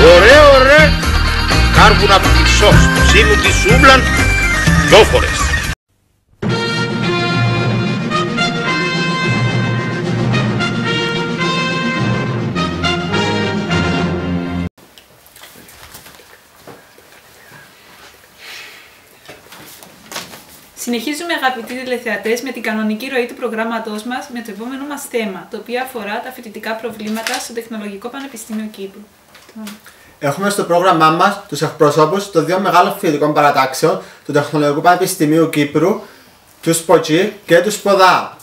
Ωραίο, κάρβουνα του πισός, σύνου τη σούμπλαν, δυο φορές. Συνεχίζουμε, αγαπητοί τηλεθεατές, με την κανονική ροή του προγράμματός μας με το επόμενο μας θέμα, το οποίο αφορά τα φοιτητικά προβλήματα στο Τεχνολογικό Πανεπιστήμιο Κύπρου. Έχουμε στο πρόγραμμά μας τους εκπροσώπους των δύο μεγάλων φοιτητικών παρατάξεων του Τεχνολογικού Πανεπιστημίου Κύπρου, του ΣΠΟΚΙ και του ΣΠΟΔΑ.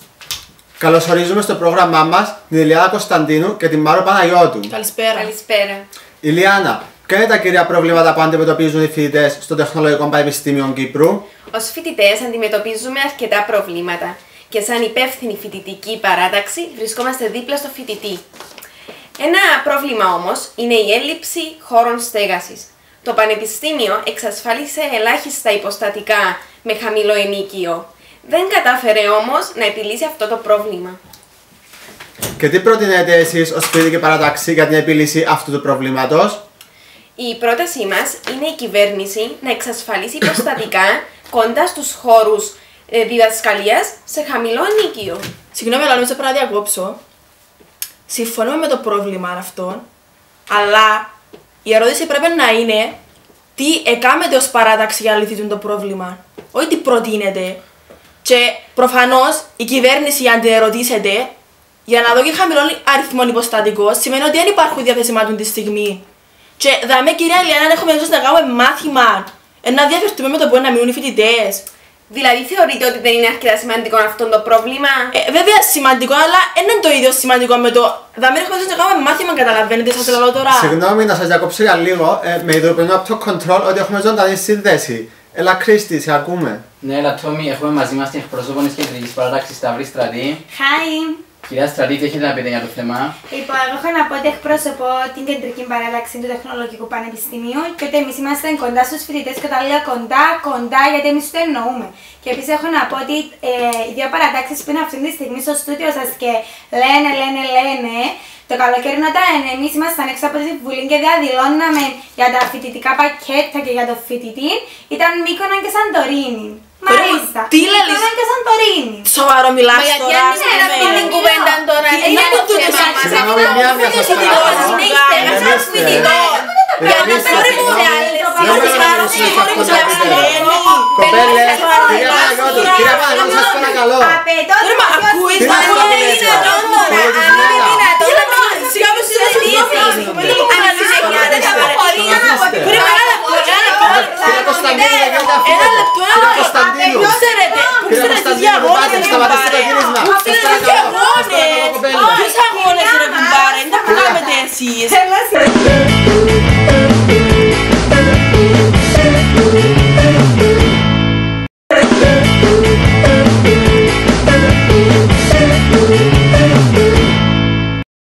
Καλωσορίζουμε στο πρόγραμμά μας την Ηλιάνα Κωνσταντίνου και την Μάρο Παναγιώτου. Καλησπέρα. Ηλιάνα, ποια είναι τα κύρια προβλήματα που αντιμετωπίζουν οι φοιτητές στο Τεχνολογικό Πανεπιστήμιο Κύπρου? Ως φοιτητές αντιμετωπίζουμε αρκετά προβλήματα και σαν υπεύθυνη φοιτητική παράταξη βρισκόμαστε δίπλα στο φοιτητή. Ένα πρόβλημα όμως είναι η έλλειψη χώρων στέγασης. Το Πανεπιστήμιο εξασφάλισε ελάχιστα υποστατικά με χαμηλό ενοίκιο. Δεν κατάφερε όμως να επιλύσει αυτό το πρόβλημα. Και τι προτείνετε εσείς ως φοιτητική παράταξη για την επίλυση αυτού του προβλήματος? Η πρότασή μας είναι η κυβέρνηση να εξασφαλίσει υποστατικά κοντά στους χώρους διδασκαλίας σε χαμηλό ενοίκιο. Συγγνώμη, αλλά νομίζω πρέπει να διακόψω. Συμφωνούμε με το πρόβλημα αυτό, αλλά η ερώτηση πρέπει να είναι τι έκαμετε ως παράταξη για να λυθεί το πρόβλημα, όχι τι προτείνετε. Και προφανώς η κυβέρνηση, αν την ερωτήσετε, για να δω και χαμηλό αριθμό υποστατικών, σημαίνει ότι δεν υπάρχουν διαθέσιμα τη στιγμή. Και δαμε, κυρία Ηλιάνα, έχουμε να κάνουμε μάθημα, να διαφερθούμε με το που να μείνουν οι φοιτητές. Δηλαδή θεωρείτε ότι δεν είναι αρκετά σημαντικό αυτό το πρόβλημα? Βέβαια σημαντικό, αλλά δεν είναι το ίδιο σημαντικό με το. Δαμε, έχουμε να κάνουμε μάθημα, καταλαβαίνετε, σας λέω τώρα. Συγγνώμη, να σας διακόψω για λίγο. Με ειδοποιούν από το control ότι έχουμε ζωντανή σύνδεση. Έλα, Κρίστη, σε ακούμε. Ναι, έλα, Τόμι, έχουμε μαζί μας την εκπρόσωπο της κεντρικής παράταξης Σταύρη Στρατή. Hi! Κυρία Στρατή, τι έχετε να πείτε για το θέμα? Λοιπόν, εγώ έχω να πω ότι εκπρόσωπο την κεντρική παράταξη του Τεχνολογικού Πανεπιστημίου και ότι εμείς είμαστε κοντά στους φοιτητές και τα λέω κοντά γιατί εμείς το εννοούμε. Και επίσης έχω να πω ότι οι δύο παρατάξεις που είναι αυτή τη στιγμή στο στούντιο σας και λένε το καλοκαίρι όταν εμείς ήμασταν έξω από τη Βουλή και διαδηλώναμε για τα φοιτητικά πακέτα και για το φοιτητή, ήταν Μύκονα και Σαντορίνη. Μάλιστα, τι Μύκονα και Σαντορίνη. Σοβαρό μιλάς τώρα? Γιατί αν είσαι αυτή την κουβέντα τώρα, είναι το θέμα μας. Συγγνώμη, μία σας παρακαλώ. Είναι η στέγαση των φοιτητών. Για να φέρουμε σε άλλες. Κοπέλες, κυρία Παναγιώτου, σας παρακαλώ. Σταματήστε το γύρισμα. Ποιους αγώνες ρε κουμπάρε, δεν τα που κάνετε εσείς.